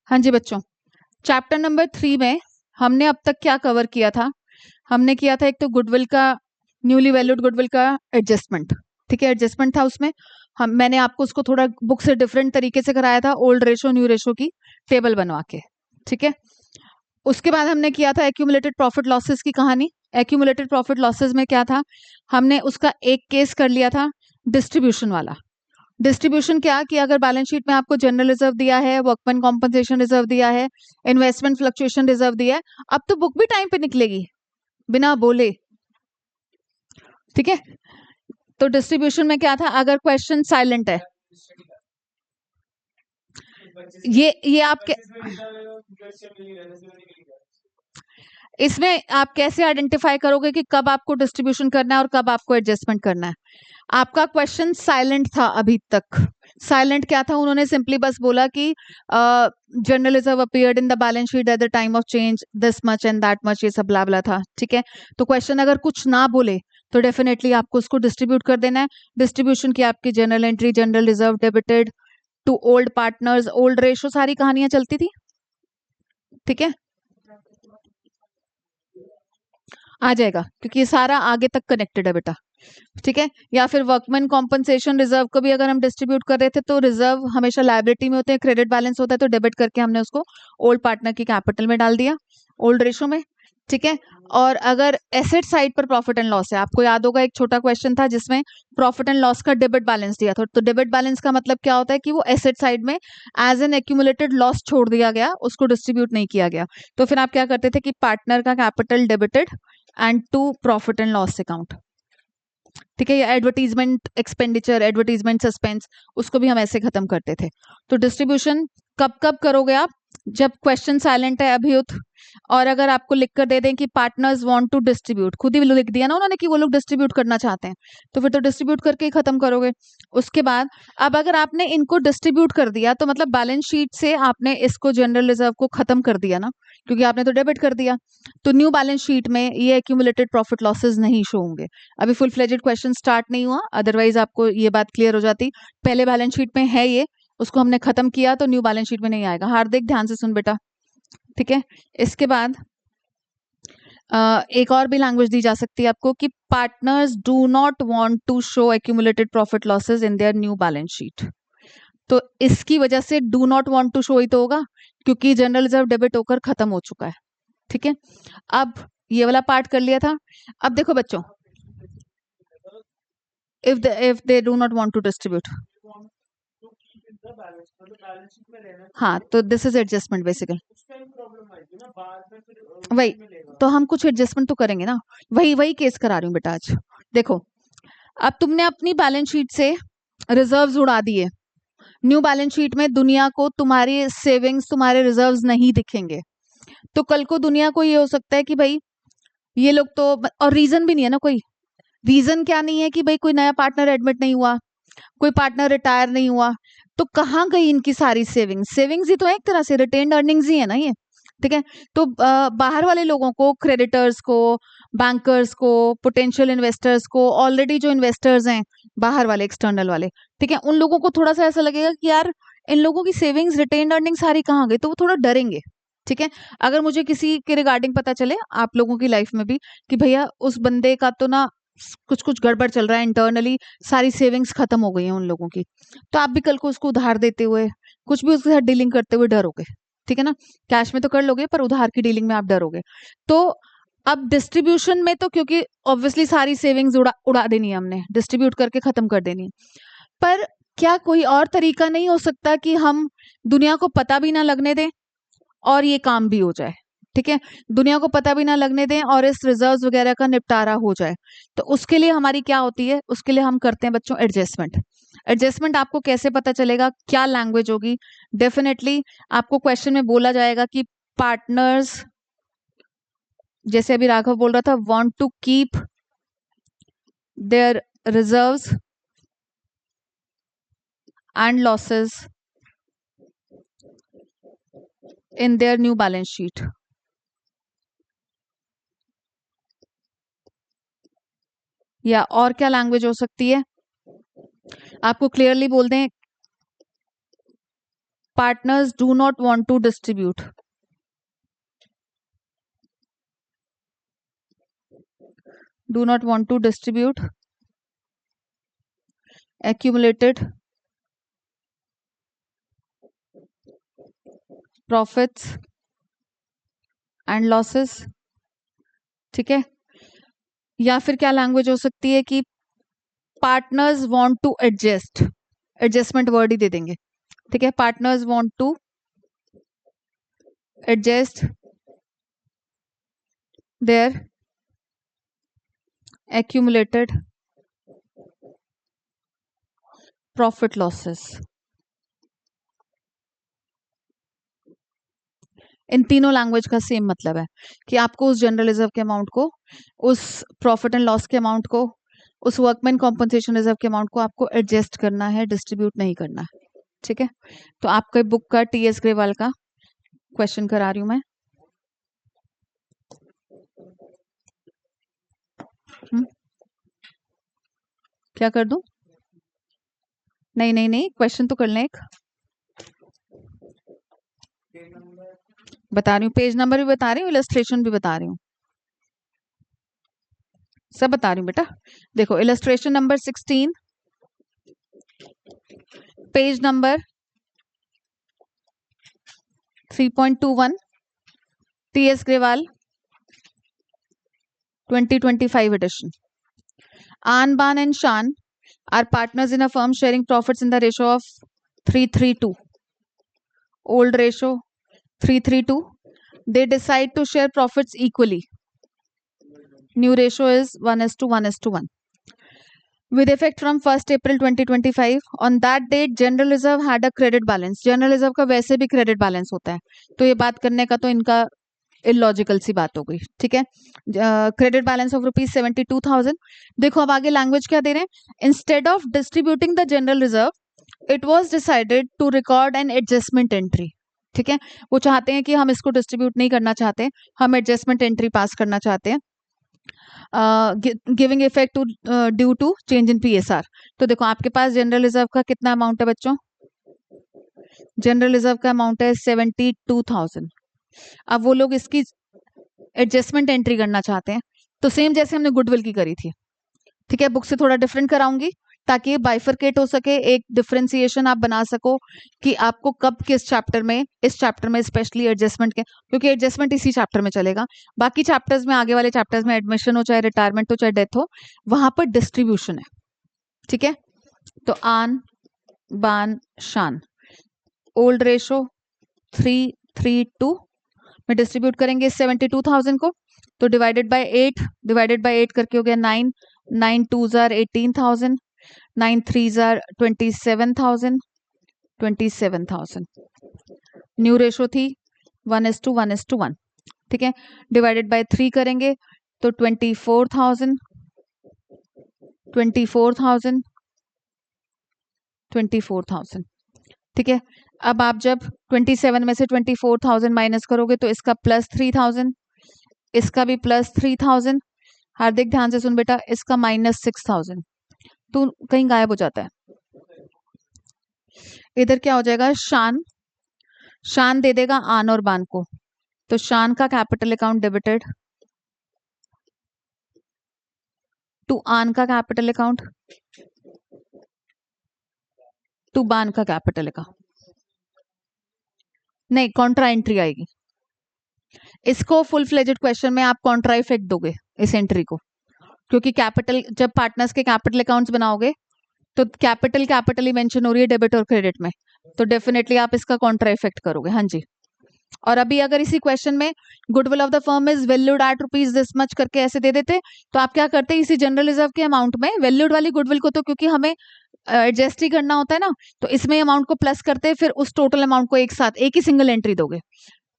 हाँ जी बच्चों, chapter number 3 में हमने अब तक क्या कवर किया था? हमने किया था एक तो गुडविल का, न्यूली वैल्यूड गुडविल का एडजस्टमेंट। ठीक है, एडजस्टमेंट था उसमें। मैंने आपको उसको थोड़ा बुक से डिफरेंट तरीके से कराया था, ओल्ड रेशो न्यू रेशो की टेबल बनवा के। ठीक है, उसके बाद हमने किया था एक्यूमुलेटेड प्रॉफिट लॉसेस की कहानी। एक्यूमुलेटेड प्रॉफिट लॉसेस में क्या था, हमने उसका एक केस कर लिया था डिस्ट्रीब्यूशन वाला। डिस्ट्रीब्यूशन क्या कि अगर बैलेंस शीट में आपको जनरल रिजर्व दिया है, वर्कमैन कॉम्पनसेशन रिजर्व दिया है, इन्वेस्टमेंट फ्लक्चुएशन रिजर्व दिया है, अब तो बुक भी टाइम पे निकलेगी बिना बोले। ठीक है, तो डिस्ट्रीब्यूशन में क्या था, अगर क्वेश्चन साइलेंट है, ये आपके इसमें आप कैसे आइडेंटिफाई करोगे कि कब आपको डिस्ट्रीब्यूशन करना है और कब आपको एडजस्टमेंट करना है? आपका क्वेश्चन साइलेंट था अभी तक। साइलेंट क्या था, उन्होंने सिंपली बस बोला कि general reserve appeared in the balance sheet at the time of change this much and that much, ये सब ब्ला था। ठीक है, तो क्वेश्चन अगर कुछ ना बोले तो डेफिनेटली आपको उसको डिस्ट्रीब्यूट कर देना है। डिस्ट्रीब्यूशन की आपकी general entry, general reserve debited to old partners, old ratio, सारी कहानियां चलती थी। ठीक है, आ जाएगा क्योंकि ये सारा आगे तक कनेक्टेड है बेटा। ठीक है, या फिर वर्कमैन कॉम्पनसेशन रिजर्व को भी अगर हम डिस्ट्रीब्यूट कर रहे थे तो रिजर्व हमेशा लायबिलिटी में होते हैं, क्रेडिट बैलेंस होता है, तो डेबिट करके हमने उसको ओल्ड पार्टनर की कैपिटल में डाल दिया, ओल्ड रेशो में। ठीक है, और अगर एसेट साइड पर प्रॉफिट एंड लॉस है, आपको याद होगा एक छोटा क्वेश्चन था जिसमें प्रॉफिट एंड लॉस का डेबिट बैलेंस दिया था। तो डेबिट बैलेंस का मतलब क्या होता है कि वो एसेट साइड में एज एन एक्यूमुलेटेड लॉस छोड़ दिया गया, उसको डिस्ट्रीब्यूट नहीं किया गया। तो फिर आप क्या करते थे कि पार्टनर का capital debited and to profit and loss account. ठीक है, या एडवर्टीजमेंट एक्सपेंडिचर, एडवर्टीजमेंट सस्पेंस, उसको भी हम ऐसे खत्म करते थे। तो डिस्ट्रीब्यूशन कब कब करोगे आप? जब क्वेश्चन साइलेंट है, अभियुत, और अगर आपको लिख कर दे दें कि पार्टनर्स वांट टू डिस्ट्रीब्यूट, खुद ही लिख दिया ना उन्होंने कि वो लोग डिस्ट्रीब्यूट करना चाहते हैं, तो फिर तो डिस्ट्रीब्यूट करके ही खत्म करोगे। उसके बाद अब अगर आपने इनको डिस्ट्रीब्यूट कर दिया तो मतलब बैलेंस शीट से आपने इसको जनरल रिजर्व को खत्म कर दिया ना, क्योंकि आपने तो डेबिट कर दिया। तो न्यू बैलेंस शीट में ये एक्यूमुलेटेड प्रॉफिट लॉसेस नहीं शो होंगे। अभी फुल फ्लेजेड क्वेश्चन स्टार्ट नहीं हुआ, अदरवाइज आपको ये बात क्लियर हो जाती। पहले बैलेंस शीट में है ये, उसको हमने खत्म किया तो न्यू बैलेंस शीट में नहीं आएगा। हार्दिक ध्यान से सुन बेटा। ठीक है, इसके बाद एक और भी लैंग्वेज दी जा सकती है आपको कि partners do not want to show accumulated profit losses in their new balance sheet. तो इसकी वजह से do not want to show ही तो होगा, क्योंकि जनरल रिजर्व डेबिट होकर खत्म हो चुका है। ठीक है, अब ये वाला पार्ट कर लिया था। अब देखो बच्चों, if they do not want to distribute, हाँ, तो दिस इज एडजस्टमेंट बेसिकली। वही तो हम कुछ एडजस्टमेंट तो करेंगे ना, वही वही केस करा रही हूँ बेटा आज। देखो, अब तुमने अपनी बैलेंस शीट से रिजर्व्स उड़ा दिए, न्यू बैलेंस शीट में दुनिया को तुम्हारी सेविंग्स, तुम्हारे रिजर्व्स नहीं दिखेंगे। तो कल को दुनिया को ये हो सकता है कि भाई ये लोग तो, और रीजन भी नहीं है ना कोई। रीजन क्या नहीं है कि भाई कोई नया पार्टनर एडमिट नहीं हुआ, कोई पार्टनर रिटायर नहीं हुआ, तो कहाँ गई इनकी सारी सेविंग्स? सेविंग्स ही तो है एक तरह से, रिटेन्ड अर्निंग्स ही है ना ये। ठीक है, तो बाहर वाले लोगों को, क्रेडिटर्स को, बैंकर्स को, पोटेंशियल इन्वेस्टर्स को, ऑलरेडी जो इन्वेस्टर्स हैं बाहर वाले, एक्सटर्नल वाले, ठीक है, उन लोगों को थोड़ा सा ऐसा लगेगा कि यार इन लोगों की सेविंग्स, रिटेन्ड अर्निंग सारी कहाँ गई, तो वो थोड़ा डरेंगे। ठीक है, अगर मुझे किसी के रिगार्डिंग पता चले, आप लोगों की लाइफ में भी, कि भैया उस बंदे का तो ना कुछ कुछ गड़बड़ चल रहा है इंटरनली, सारी सेविंग्स खत्म हो गई हैं उन लोगों की, तो आप भी कल को उसको उधार देते हुए, कुछ भी उसके साथ डीलिंग करते हुए डरोगे। ठीक है ना, कैश में तो कर लोगे पर उधार की डीलिंग में आप डरोगे। तो अब डिस्ट्रीब्यूशन में तो क्योंकि ऑब्वियसली सारी सेविंग्स उड़ा उड़ा देनी है, हमने डिस्ट्रीब्यूट करके खत्म कर देनी है, पर क्या कोई और तरीका नहीं हो सकता कि हम दुनिया को पता भी ना लगने दें और ये काम भी हो जाए? ठीक है, दुनिया को पता भी ना लगने दें और इस रिजर्व्स वगैरह का निपटारा हो जाए। तो उसके लिए हमारी क्या होती है, उसके लिए हम करते हैं बच्चों एडजस्टमेंट। एडजस्टमेंट आपको कैसे पता चलेगा, क्या लैंग्वेज होगी? डेफिनेटली आपको क्वेश्चन में बोला जाएगा कि पार्टनर्स, जैसे अभी राघव बोल रहा था, want to keep their reserves and losses in their new balance sheet. या और क्या लैंग्वेज हो सकती है? आपको क्लियरली बोल दें, partners do not want to distribute, do not want to distribute accumulated profits and losses। ठीक है, या फिर क्या लैंग्वेज हो सकती है कि partners want to adjust, adjustment word ही दे देंगे। ठीक है, partners want to adjust their accumulated profit losses। इन तीनों लैंग्वेज का सेम मतलब है कि आपको उस जनरल रिजर्व के अमाउंट को, उस प्रॉफिट एंड लॉस के अमाउंट को, उस वर्कमैन कॉम्पनसेशन रिजर्व के अमाउंट को आपको एडजस्ट करना है, डिस्ट्रीब्यूट नहीं करना है। ठीक है, तो आपके बुक का टीएस ग्रेवाल का क्वेश्चन करा रही हूं मैं। क्या कर दूं? नहीं नहीं नहीं, क्वेश्चन तो कर लें एक। बता रही हूँ, पेज नंबर भी बता रही हूँ, इलस्ट्रेशन भी बता रही हूँ, सब बता रही हूँ बेटा। देखो, illustration number 16, page number 3.21, TS Grewal 2025 edition। An, Ban and Shan are partners in a firm sharing profits in the ratio of 3:3:2. Old ratio 3:3:2. They decide to share profits equally. New ratio is 1:1:1. With effect from 1st April 2025, on that date, General Reserve had a credit balance. General Reserve का वैसे भी credit balance होता है, तो ये बात करने का तो इनका इलॉजिकल सी बात हो गई। ठीक है, क्रेडिट बैलेंस ऑफ ₹72,000। देखो अब आगे लैंग्वेज क्या दे रहे हैं, instead of distributing the general reserve it was decided to record an adjustment entry. ठीक है, वो चाहते हैं कि हम इसको डिस्ट्रीब्यूट नहीं करना चाहते, हम एडजस्टमेंट एंट्री पास करना चाहते हैं, giving effect to due to change in PSR. तो देखो आपके पास जनरल रिजर्व का कितना अमाउंट है बच्चों, जनरल रिजर्व का अमाउंट है 72,000। अब वो लोग इसकी एडजस्टमेंट एंट्री करना चाहते हैं, तो सेम जैसे हमने गुडविल की करी थी। ठीक है, बुक से थोड़ा डिफरेंट कराऊंगी ताकि ये बाइफरकेट हो सके, एक डिफरेंशिएशन आप बना सको कि आपको कब किस चैप्टर में, इस चैप्टर में स्पेशली एडजस्टमेंट के, क्योंकि एडजस्टमेंट इसी चैप्टर में चलेगा, बाकी चैप्टर्स में, आगे वाले चैप्टर्स में एडमिशन हो चाहे रिटायरमेंट हो चाहे डेथ हो, वहां पर डिस्ट्रीब्यूशन है। ठीक है, तो आन, बान, शान, ओल्ड रेशो 3:3:2 में डिस्ट्रीब्यूट करेंगे 72,000 को, तो डिवाइडेड बाय 8 करके हो गया 9, 9 2s are 18,000, 9 3s are 27,000। New ratio थी 1:1:1। ठीक है, डिवाइडेड बाय 3 करेंगे तो 24,000। ठीक है, अब आप जब 27 में से 24,000 माइनस करोगे तो इसका +3,000, इसका भी +3,000। हार्दिक ध्यान से सुन बेटा, इसका -6,000, तो कहीं गायब हो जाता है। इधर क्या हो जाएगा, शान, शान दे देगा आन और बान को, तो शान का कैपिटल अकाउंट डेबिटेड टू आन का कैपिटल अकाउंट टू बान का कैपिटल अकाउंट। नहीं, कॉन्ट्रा एंट्री आएगी, इसको फुल फ्लेजेड क्वेश्चन में आप कॉन्ट्रा इफेक्ट दोगे इस एंट्री को, क्योंकि कैपिटल, जब पार्टनर्स के कैपिटल अकाउंट्स बनाओगे तो कैपिटल ही मेंशन हो रही है डेबिट और क्रेडिट में, तो डेफिनेटली आप इसका कॉन्ट्रा इफेक्ट करोगे। हाँ जी, और अभी अगर इसी क्वेश्चन में goodwill of the firm is valued at rupees this much करके ऐसे दे देते, तो आप क्या करते, इसी जनरल रिजर्व के अमाउंट में वैल्यूड वाली गुडविल को, तो क्योंकि हमें एडजस्ट ही करना होता है ना, तो इसमें अमाउंट को प्लस करते, फिर उस टोटल अमाउंट को एक साथ एक ही सिंगल एंट्री दोगे।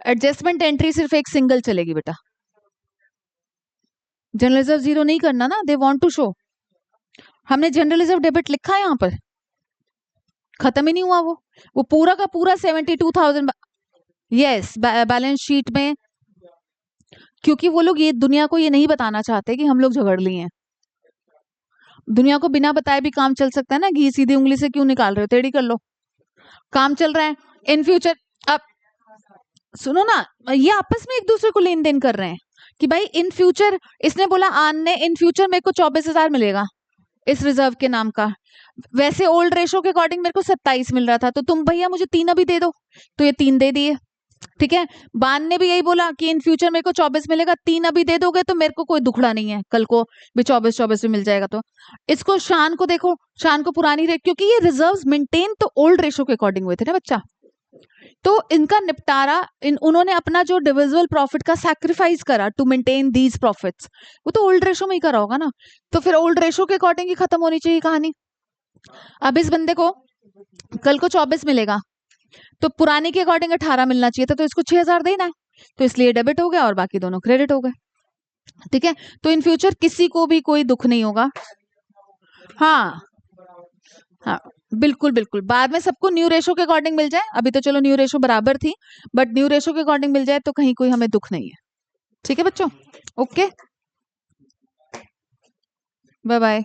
एडजस्टमेंट एंट्री सिर्फ एक सिंगल चलेगी बेटा, जनरल रिजर्व जीरो नहीं करना ना, दे वांट टू शो। हमने जनरल रिजर्व डेबिट लिखा है यहाँ पर, खत्म ही नहीं हुआ वो पूरा का पूरा 72,000 यस बैलेंस शीट में, क्योंकि वो लोग ये दुनिया को ये नहीं बताना चाहते कि हम लोग झगड़ लिए हैं। दुनिया को बिना बताए भी काम चल सकता है ना, घी सीधी उंगली से क्यों निकाल रहे हो, टेढ़ी कर लो, काम चल रहा है, इन फ्यूचर अब सुनो ना, ये आपस में एक दूसरे को लेन देन कर रहे हैं कि भाई इन फ्यूचर, इसने बोला आन ने इन फ्यूचर मेरे को 24,000 मिलेगा इस रिजर्व के नाम का, वैसे ओल्ड रेशो के अकॉर्डिंग मेरे को 27 मिल रहा था, तो तुम भैया मुझे 3 अभी दे दो, तो ये 3 दे दिए। ठीक है, बान ने भी यही बोला कि इन फ्यूचर मेरे को 24 मिलेगा, 3 अभी दे दोगे तो मेरे को कोई दुखड़ा नहीं है, कल को भी 24 भी मिल जाएगा। तो इसको शान को देखो, शान को पुरानी रेट, क्योंकि ये रिजर्व्स मेंटेन तो ओल्ड रेशो के अकॉर्डिंग हुए थे ना बच्चा, तो इनका निपटारा उन्होंने अपना जो डिविजिबल प्रॉफिट का सैक्रिफाइस करा टू मेंटेन दीज प्रॉफिट्स, वो तो ओल्ड रेशो में ही करा होगा ना, तो फिर ओल्ड रेशो के अकॉर्डिंग ही खत्म होनी चाहिए कहानी। अब इस बंदे को कल को 24 मिलेगा, तो पुराने के अकॉर्डिंग 18 मिलना चाहिए था, तो इसको 6,000 देना है, तो इसलिए डेबिट हो गया और बाकी दोनों क्रेडिट हो गए। ठीक है, तो इन फ्यूचर किसी को भी कोई दुख नहीं होगा। हाँ हाँ, बिल्कुल बिल्कुल, बाद में सबको न्यू रेशो के अकॉर्डिंग मिल जाए, अभी तो चलो न्यू रेशो बराबर थी, बट न्यू रेशो के अकॉर्डिंग मिल जाए तो कहीं कोई हमें दुख नहीं है। ठीक है बच्चों, ओके, बाय बाय।